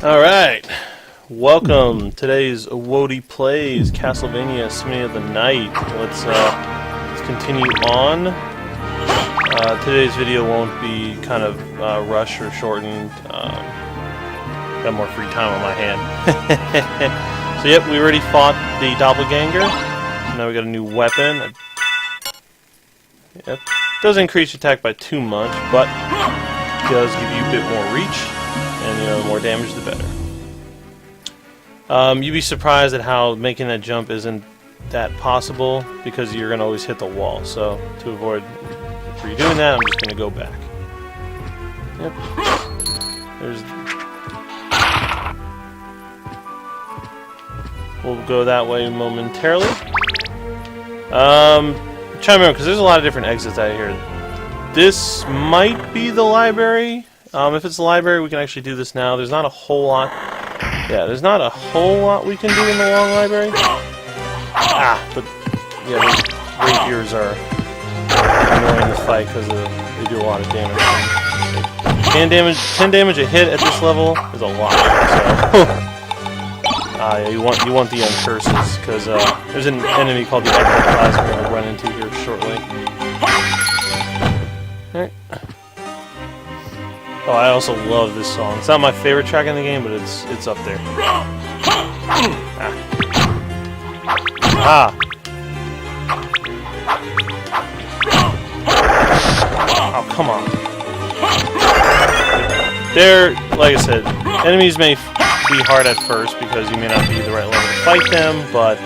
Alright, welcome. Today's Woady Plays Castlevania Symphony of the Night. Let's continue on. Today's video won't be kind of rushed or shortened. Got more free time on my hand. So yep, we already fought the doppelganger. Now we got a new weapon. Yep. Doesn't increase your attack by too much, but does give you a bit more reach. And the more damage, the better. You'd be surprised at how making that jump isn't that possible, because you're going to always hit the wall. So, to avoid redoing that, I'm just going to go back. Yep. We'll go that way momentarily. I'm trying to remember, because there's a lot of different exits out here. This might be the library. If it's the library, we can actually do this now. There's not a whole lot. Yeah, there's not a whole lot we can do in the long library. But yeah, those rapiers are annoying to fight because they do a lot of damage. 10 damage a hit at this level is a lot. So, yeah, you want the curses, because there's an enemy called the Ectoplasm we're gonna run into here shortly. All right. Oh, I also love this song. It's not my favorite track in the game, but it's up there. Oh, come on. They're, like I said, enemies may be hard at first because you may not be the right level to fight them, but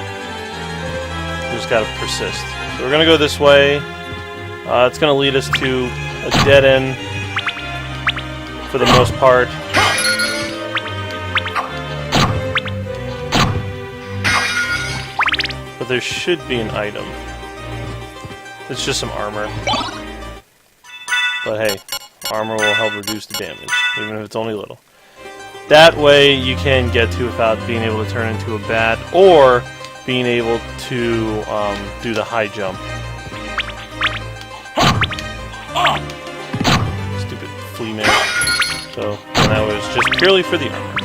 you just gotta persist. So we're gonna go this way. It's gonna lead us to a dead end. For the most part. But there should be an item. It's just some armor. But hey, armor will help reduce the damage, even if it's only little. That way you can get to without being able to turn into a bat, or being able to do the high jump. Stupid flea man. So, and that was just purely for the armor.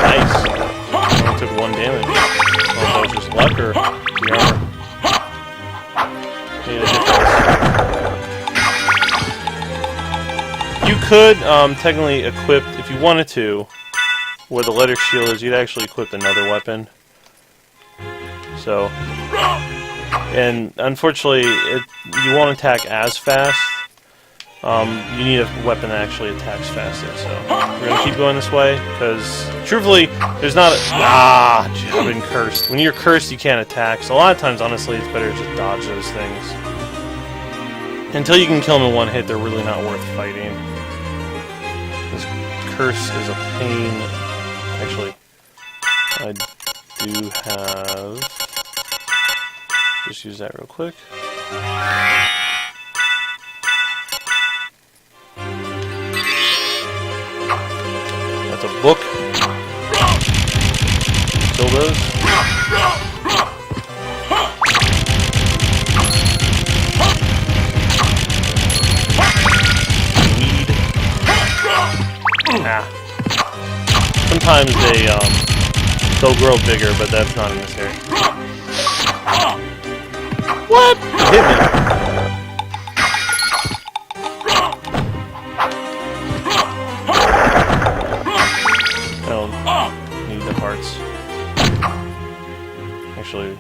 Nice. Only took 1 damage. Well, that was just luck or the armor. Made a difference. You could technically equip, if you wanted to, where the letter shield is, you'd actually equip another weapon. So, and unfortunately, you won't attack as fast. You need a weapon that actually attacks faster. So, we're gonna keep going this way, because truthfully, there's not a... I've been cursed. When you're cursed, you can't attack. So a lot of times, honestly, it's better to just dodge those things. Until you can kill them in one hit, they're really not worth fighting. This curse is a pain. Actually, I do have... Just use that real quick. That's a book. Kill those. Weed. Sometimes they'll grow bigger, but that's not in this area. What? It hit me. I don't need the hearts. Actually,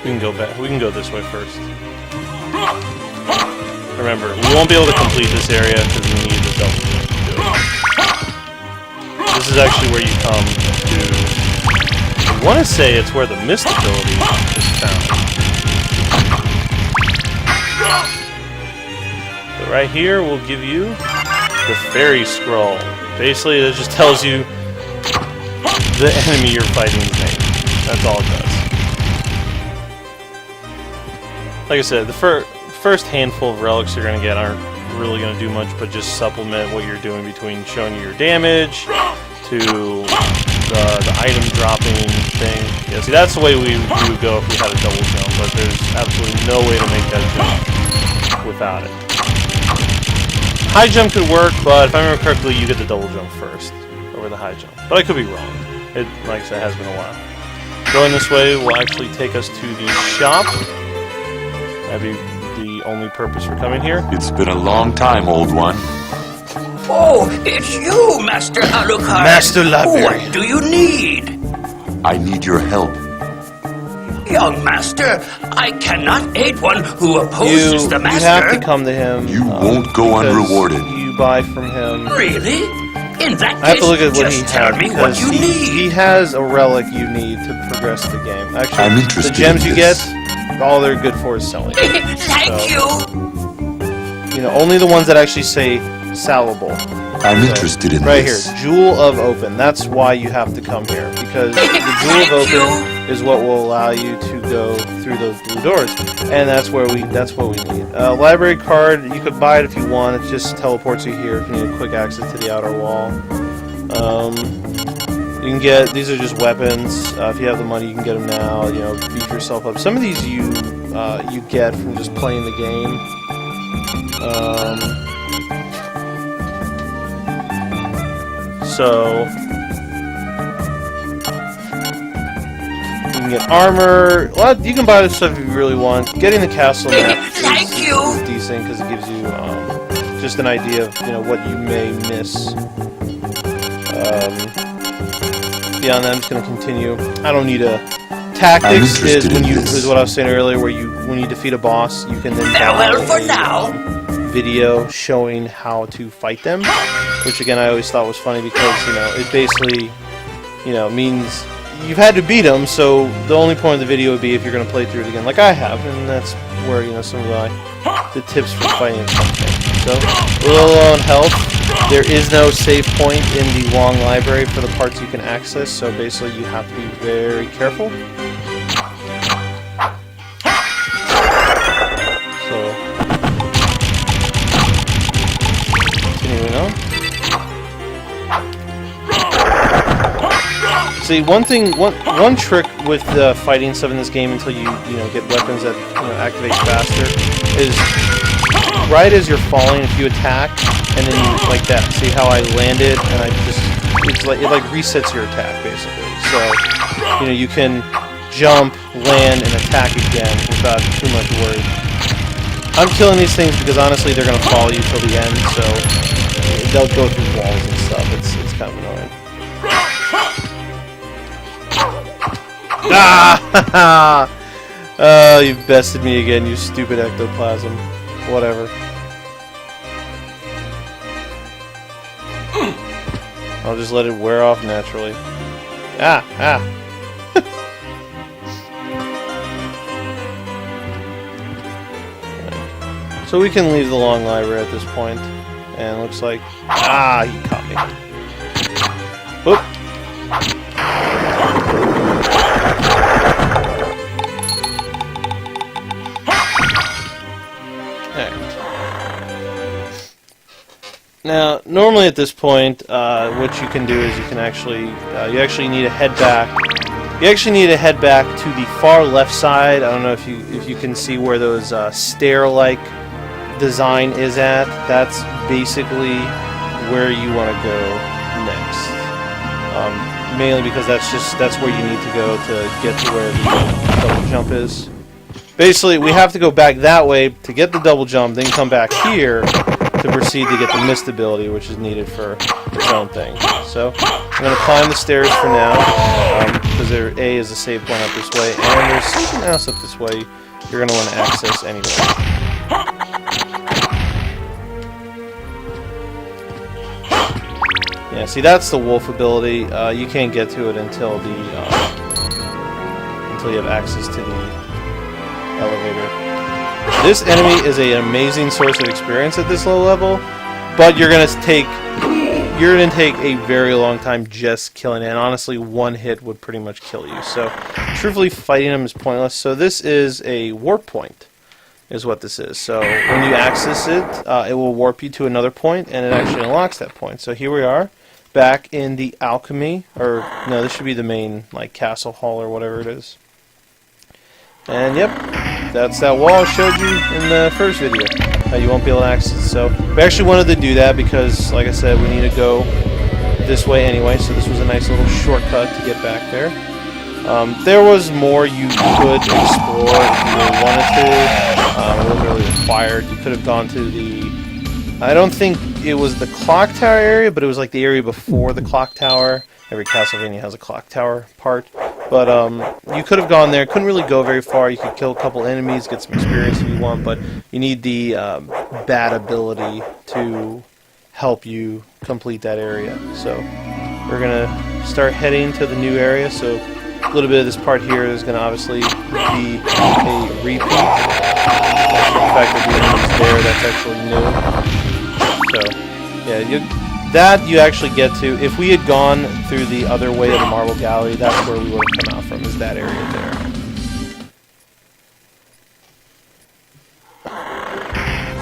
we can go back. We can go this way first. Remember, we won't be able to complete this area because we need the double to do it. This is actually where you come to... I want to say it's where the mist ability is found. But right here will give you the fairy scroll. Basically, it just tells you the enemy you're fighting's name. That's all it does. Like I said, the first handful of relics you're going to get aren't really going to do much, but just supplement what you're doing between showing you your damage to the item dropping thing. Yeah, see, that's the way we would go if we had a double jump, but there's absolutely no way to make that jump without it. High jump could work, but if I remember correctly, you get the double jump first over the high jump. But I could be wrong. It, like I said, has been a while. Going this way will actually take us to the shop. That'd be the only purpose for coming here. It's been a long time, old one. Oh, it's you, Master Alucard. Master Library. What do you need? I need your help. Young Master, I cannot aid one who opposes the Master. You have to come to him. You won't go unrewarded. You buy from him. Really? In that case, I have to look at what he just tell has, me what because you need. he has a relic you need to progress the game. Actually, I'm interested the gems in you this. get, all they're good for is selling. Thank you. You know, only the ones that actually say salable. I'm interested in right this. Here, Jewel of Open. That's why you have to come here, because the Jewel of Open is what will allow you to go through those blue doors, and that's what we need. Library card, you could buy it if you want. It just teleports you here if you need quick access to the outer wall. You can get, these are just weapons. If you have the money, you can get them now. You know, beef yourself up. Some of these you get from just playing the game. So you can get armor. Well, you can buy this stuff if you really want. Getting the castle map is decent because it gives you just an idea of what you may miss. Beyond that, I'm just going to continue. I don't need a tactics is what I was saying earlier, where when you defeat a boss, you can then buy video showing how to fight them, which again I always thought was funny because it basically means you've had to beat them, so the only point of the video would be if you're going to play through it again, like I have, and that's where some of the tips for fighting come from. So a little low on health. There is no save point in the long library for the parts you can access, so basically you have to be very careful. See, one trick with fighting stuff in this game until you get weapons that activate faster is right as you're falling, if you attack and then you like that. See how I landed and it resets your attack basically. So you can jump, land, and attack again without too much worry. I'm killing these things because honestly they're gonna follow you till the end, so they'll go through walls and stuff. It's kind of annoying. Ah! Oh, you bested me again, you stupid ectoplasm. Whatever. I'll just let it wear off naturally. Ah! So we can leave the long library at this point, and it looks like... Ah, he caught me. Whoop! Now, normally at this point, what you can do is you actually need to head back. You actually need to head back to the far left side. I don't know if you can see where those stair-like design is at. That's basically where you want to go next. Mainly because that's where you need to go to get to where the double jump is. Basically, we have to go back that way to get the double jump, then come back here to proceed to get the mist ability, which is needed for its own thing. So, I'm going to climb the stairs for now, because A is a save point up this way, and there's something else up this way you're going to want to access anyway. Yeah, see, that's the wolf ability. You can't get to it until you have access to the elevator. This enemy is an amazing source of experience at this low level, but you're gonna take a very long time just killing it. And honestly, one hit would pretty much kill you. So, truthfully, fighting him is pointless. So this is a warp point, is what this is. So when you access it, it will warp you to another point, and it actually unlocks that point. So here we are, back in the alchemy, or no, this should be the main like castle hall or whatever it is. And yep, that's that wall I showed you in the first video. You won't be able to access it. So we actually wanted to do that because, like I said, we need to go this way anyway. So this was a nice little shortcut to get back there. There was more you could explore if you really wanted to. It wasn't really required. You could have gone to the... I don't think it was the clock tower area, but it was like the area before the clock tower. Every Castlevania has a clock tower part. But you could have gone there. Couldn't really go very far. You could kill a couple enemies, get some experience if you want, but you need the bat ability to help you complete that area. So we're going to start heading to the new area. So a little bit of this part here is going to obviously be a repeat. The fact that the enemy's there, that's actually new. So yeah, that you actually get to. If we had gone through the other way of the Marble Gallery, that's where we would have come out from, is that area there.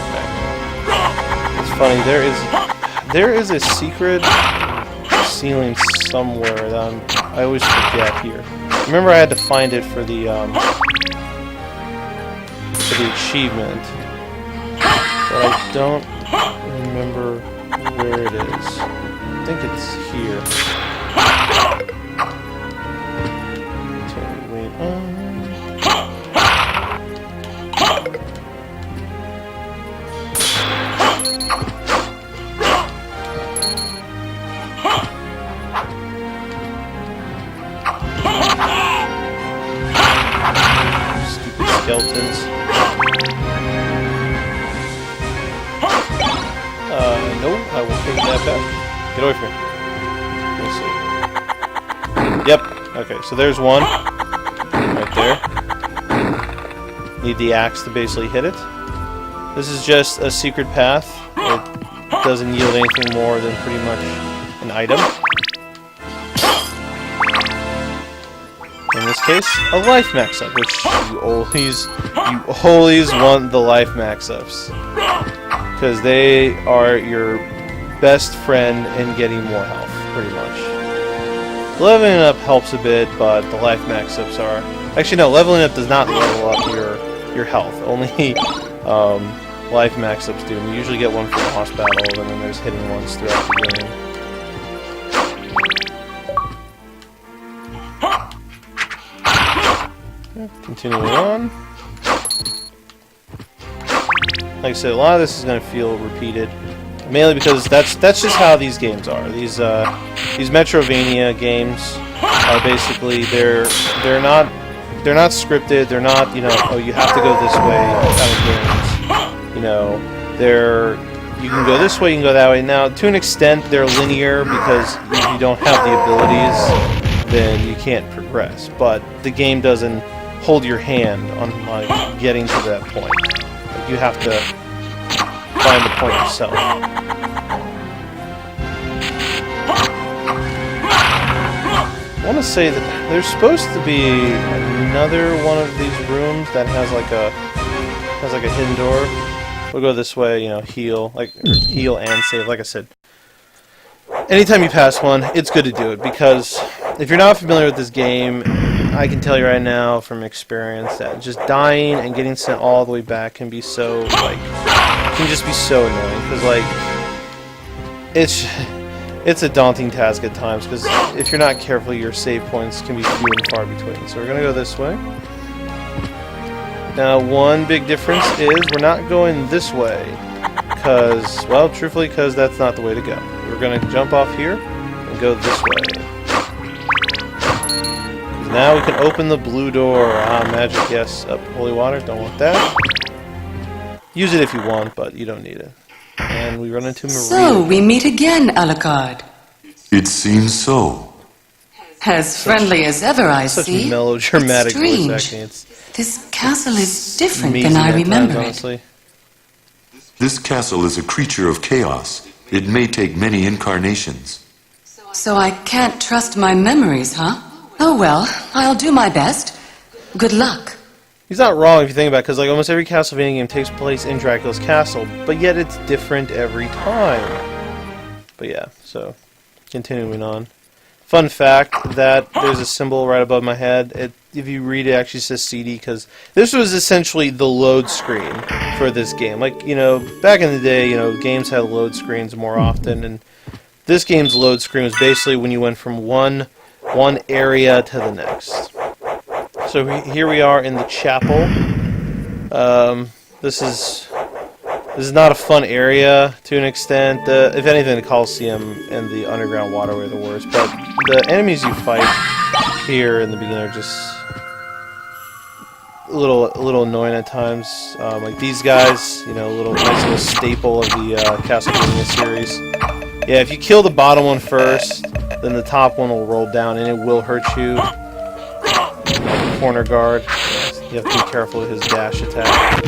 Okay. It's funny, there is a secret ceiling somewhere that I always forget here. Remember I had to find it for the achievement, but I don't remember where it is. I think it's here. So wait on. Stupid skeletons. No, I will take that back. Get away from me. Let's see. Yep. Okay, so there's one. Right there. Need the axe to basically hit it. This is just a secret path. It doesn't yield anything more than pretty much an item. In this case, a life max-up, which you always want the life max-ups. Because they are your best friend in getting more health, pretty much. Leveling up helps a bit, but the life max-ups are... Actually, no, leveling up does not level up your health. Only life max-ups do. And you usually get one for the boss battles, and then there's hidden ones throughout the game. Continuing on. Like I said, a lot of this is going to feel repeated, mainly because that's just how these games are. These Metrovania games are basically they're not scripted. They're not, you know, oh, you have to go this way kind of games. You know, you can go this way, you can go that way. Now, to an extent, they're linear because if you don't have the abilities, then you can't progress. But the game doesn't hold your hand on like getting to that point. Like, you have to find the point yourself. I want to say that there's supposed to be another one of these rooms that has like a hidden door. We'll go this way, you know, heal and save. Like I said, anytime you pass one, it's good to do it, because if you're not familiar with this game, I can tell you right now from experience that just dying and getting sent all the way back can be so, like, can just be so annoying, because, like, it's a daunting task at times, because if you're not careful, your save points can be few and far between. So we're going to go this way. Now, one big difference is we're not going this way, because, well, truthfully, because that's not the way to go. We're going to jump off here and go this way. Now we can open the blue door. Ah, magic, yes. Up, holy water, don't want that. Use it if you want, but you don't need it. And we run into Maria. So, we meet again, Alucard. It seems so. As friendly as ever, I Such see. melodramatic It's voice strange. acting. This castle is different amazing than I at times, remember it. honestly. This castle is a creature of chaos. It may take many incarnations. So I can't trust my memories, huh? Oh well, I'll do my best. Good luck. He's not wrong if you think about it, because like almost every Castlevania game takes place in Dracula's castle, but yet it's different every time. But yeah, so continuing on. Fun fact that there's a symbol right above my head. If you read it, it actually says CD, because this was essentially the load screen for this game. Like, you know, back in the day, you know, games had load screens more often, and this game's load screen was basically when you went from one area to the next. So here we are in the chapel. This is not a fun area to an extent. If anything, the Coliseum and the underground waterway are the worst. But the enemies you fight here in the beginning are just a little annoying at times. Like these guys, you know, nice little staple of the Castlevania series. Yeah, if you kill the bottom one first, then the top one will roll down and it will hurt you. Corner guard. You have to be careful with his dash attack.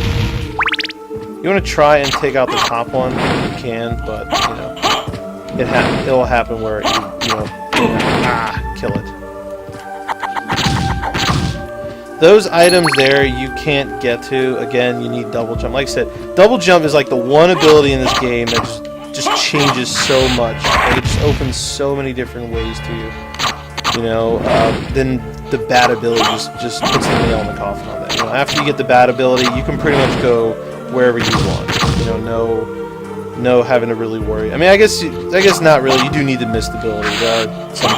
You want to try and take out the top one if you can, but you know, it'll happen where kill it. Those items there you can't get to. Again, you need double jump. Like I said, double jump is like the one ability in this game that just changes so much. Like, it just opens so many different ways to you. You know, then the bad ability just puts the nail in the coffin on that. You know, after you get the bad ability, you can pretty much go wherever you want. You know, no having to really worry. I mean, I guess not really. You do need the mist ability. There are some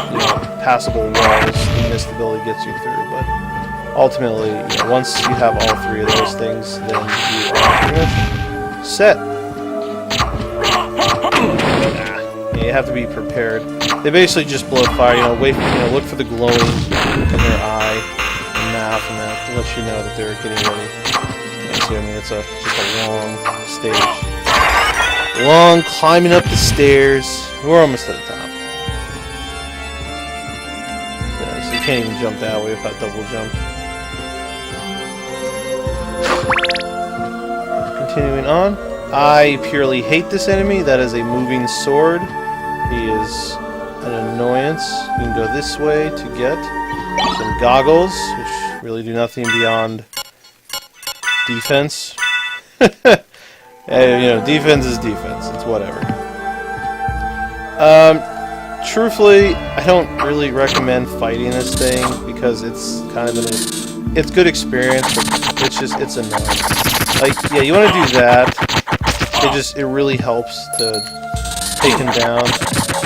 passable walls the mist ability gets you through, but ultimately, you know, once you have all three of those things, then you are pretty much set. You have to be prepared. They basically just blow fire. You know, look for the glowing in their eye and mouth, and that lets you know that they're getting ready. So, I mean, it's just a long stage. Long climbing up the stairs. We're almost at the top. Yeah, so you can't even jump that way without double jump. Continuing on. I purely hate this enemy. That is a moving sword. He is an annoyance. You can go this way to get some goggles, which really do nothing beyond defense. You know, defense is defense. It's whatever. Truthfully, I don't really recommend fighting this thing because it's kind of it's good experience, but it's annoying. Like, yeah, you want to do that. It really helps to take him down.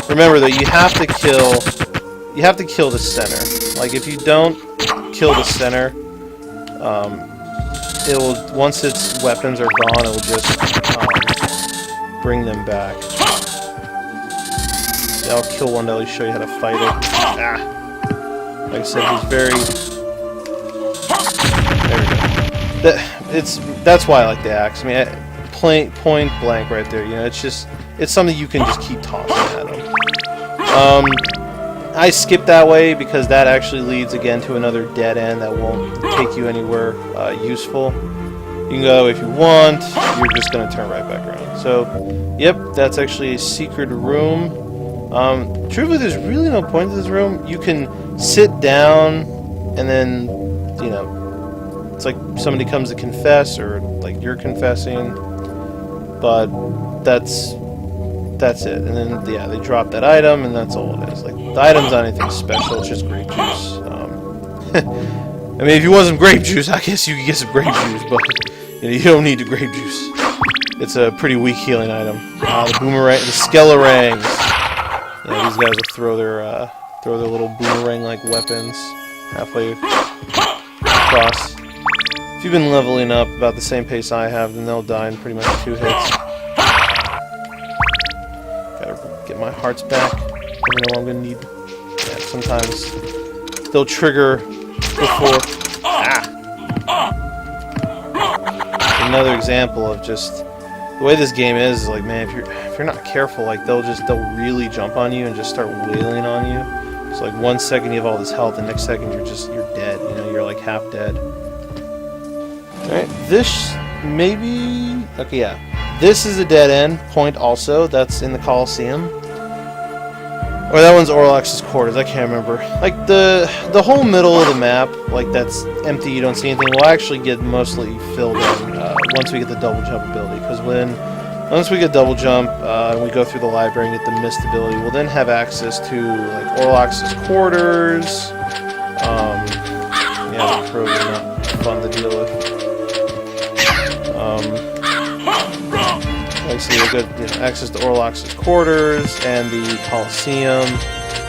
Remember though, you have to kill the center. Like, if you don't kill the center, once its weapons are gone, it will just bring them back. Yeah, I'll kill one to at least show you how to fight it. Like I said, he's very. There we go. That's why I like the axe. I mean, point blank right there. You know, it's something you can just keep tossing at him. I skipped that way because that actually leads again to another dead end that won't take you anywhere useful. You can go if you want, you're just going to turn right back around. So, yep, that's actually a secret room. Truthfully, there's really no point to this room. You can sit down and then, you know, it's like somebody comes to confess or like you're confessing, but that's it. And then, yeah, they drop that item, and that's all it is. Like, the item's not anything special, it's just grape juice. I mean, if it wasn't grape juice, I guess you could get some grape juice, but you know, you don't need the grape juice. It's a pretty weak healing item. The boomerang, the skelerangs. Yeah, these guys will throw their little boomerang-like weapons halfway across. If you've been leveling up about the same pace I have, then they'll die in pretty much 2 hits. Get my hearts back. Never know what I'm gonna need. Yeah, sometimes they'll trigger before. Another example of just the way this game is like, man, if you're not careful, like they'll really jump on you and just start wailing on you. So like 1 second you have all this health, and next second you're dead. You know, you're like half dead. All right, this maybe okay, yeah. This is a dead end point also. That's in the Coliseum. Or that one's Orlox's quarters. I can't remember. Like the whole middle of the map, like that's empty. You don't see anything. Will actually get mostly filled in once we get the double jump ability. Because when Once we get double jump, and we go through the library and get the mist ability, we'll then have access to like Orlox's quarters. Yeah, the crows are not fun to deal with. Like I said, we'll get access to Orlox's quarters and the Coliseum,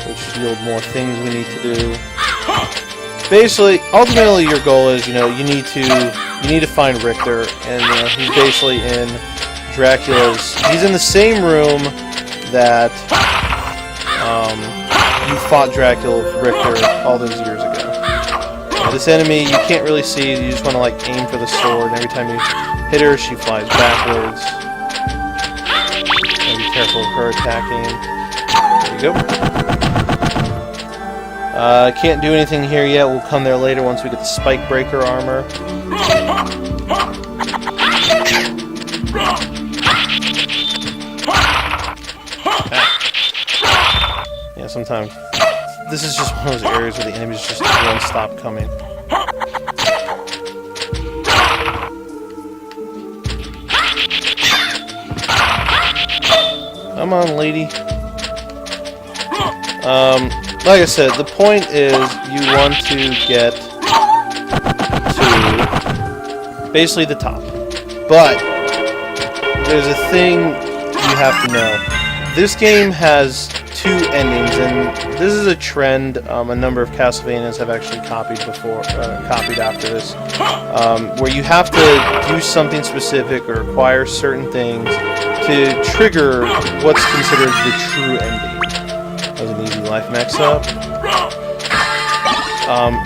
which yield more things we need to do. Basically, ultimately, your goal is, you need to find Richter, and he's basically in Dracula's. He's in the same room that you fought Dracula with Richter all those years ago. This enemy you can't really see. You just want to like aim for the sword, and every time you hit her, she flies backwards. And be careful of her attacking. There you go. Can't do anything here yet. We'll come there later once we get the Spike Breaker armor. Yeah, sometimes this is just one of those areas where the enemies just won't stop coming. Come on, lady. Like I said, the point is you want to get to basically the top. But there's a thing you have to know. This game has two endings, and this is a trend a number of Castlevanias have actually copied after this, where you have to do something specific or acquire certain things to trigger what's considered the true ending. That was an easy life max up.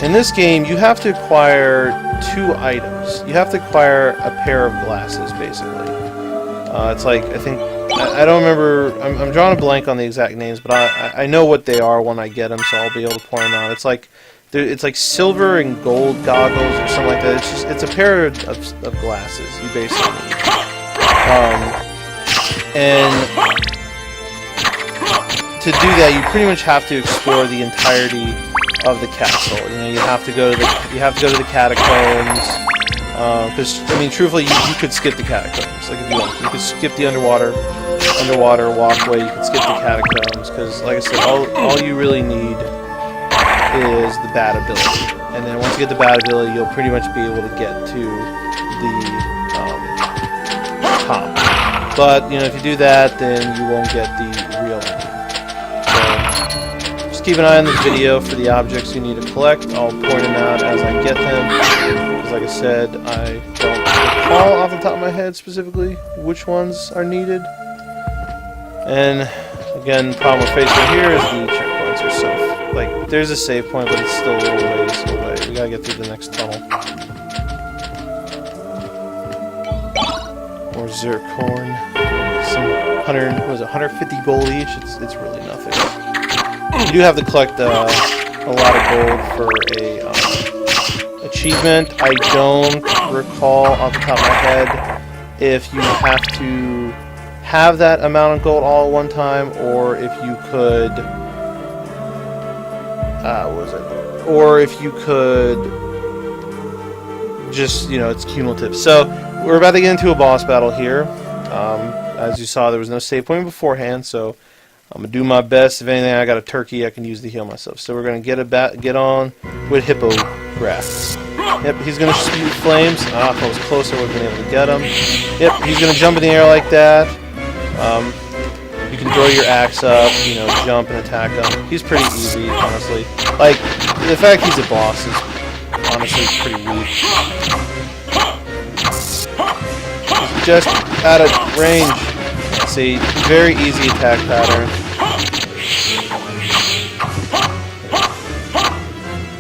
In this game, you have to acquire two items. You have to acquire a pair of glasses, basically. It's like, I don't remember, I'm drawing a blank on the exact names, but I know what they are when I get them, so I'll be able to point them out. It's like silver and gold goggles or something like that. It's a pair of glasses you basically need. And to do that, you pretty much have to explore the entirety of the castle. You have to go to the catacombs. Because truthfully, you could skip the catacombs. Like if you want, you could skip the underwater walkway. You could skip the catacombs. Because, like I said, all you really need is the bat ability. And then once you get the bat ability, you'll pretty much be able to get to the top. But if you do that, then you won't get the real ending. So just keep an eye on this video for the objects you need to collect. I'll point them out as I get them. Like I said, I don't recall off the top of my head specifically which ones are needed. And again, the problem we're facing here is the checkpoints are so there's a save point, but it's still a little ways away. We gotta get through the next tunnel. More zircon. Some 150 gold each. It's really nothing. You do have to collect a lot of gold for a achievement. I don't recall off the top of my head if you have to have that amount of gold all at one time, or if you could or if you could just, it's cumulative. So we're about to get into a boss battle here. As you saw, there was no save point beforehand, so I'm gonna do my best. If anything, I got a turkey I can use to heal myself. So we're gonna get on with Hippogriff. Yep, he's gonna shoot flames. If I was close, I would have been able to get him. Yep, he's gonna jump in the air like that. You can throw your axe up, jump and attack him. He's pretty easy, honestly. Like, the fact he's a boss is honestly pretty weak. He's just out of range. See, very easy attack pattern.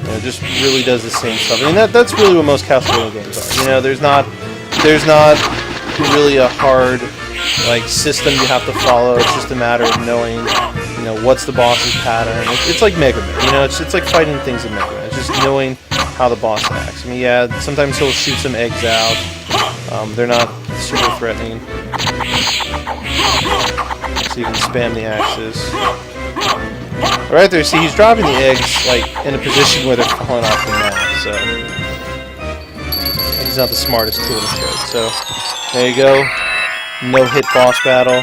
It just really does the same stuff. That's really what most Castlevania games are. There's not really a hard system you have to follow. It's just a matter of knowing, what's the boss's pattern. It's like Mega Man. It's like fighting things in Mega Man. It's just knowing how the boss acts. Yeah, sometimes he'll shoot some eggs out. They're not super threatening. So you can spam the axes. Right there, see, he's dropping the eggs, in a position where they're falling off the map, so he's not the smartest tool in the trade. So, there you go. no-hit boss battle.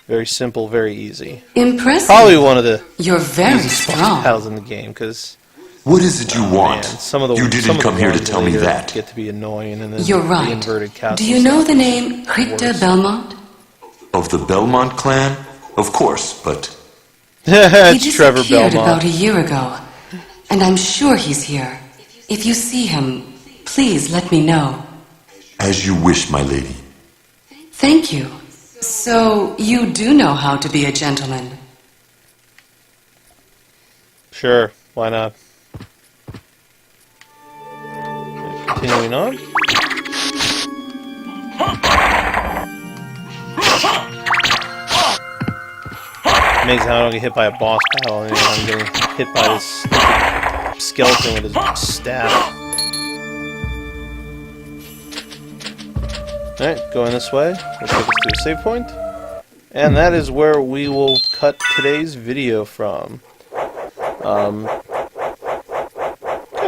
Very simple, very easy. Impressive. Probably one of the You're very easiest boss strong. battles in the game, because What is it you want? some of the You some didn't of come the here to ones tell me later that. get to be annoying, and then You're the right. inverted castle. Do you know stuff the is name Richter worse. Belmont? Of the Belmont clan? Of course, but He It's Trevor disappeared about Belmont. a year ago, and I'm sure he's here. If you see him, please let me know. as you wish, my lady. Thank you. So, you do know how to be a gentleman. Sure, why not? Continuing on. Amazing how I don't get hit by a boss battle. And I'm getting hit by this skeleton with his staff. Alright, going this way. We'll take us to a save point. And that is where we will cut today's video from. Got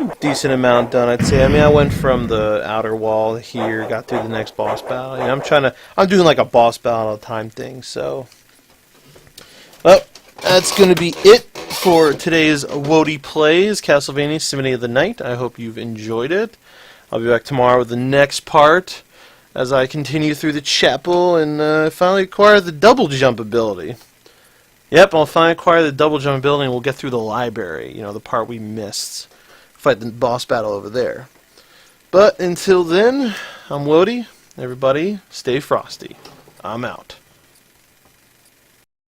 a decent amount done, I'd say. I mean, I went from the outer wall here, got through the next boss battle. You know, I'm doing like a boss battle at a time thing, so. Well, that's going to be it for today's Woady Plays Castlevania Symphony of the Night. I hope you've enjoyed it. I'll be back tomorrow with the next part as I continue through the chapel and finally acquire the double jump ability. Yep, I'll finally acquire the double jump ability and we'll get through the library, you know, the part we missed. Fight the boss battle over there. But until then, I'm Woady. Everybody, stay frosty. I'm out.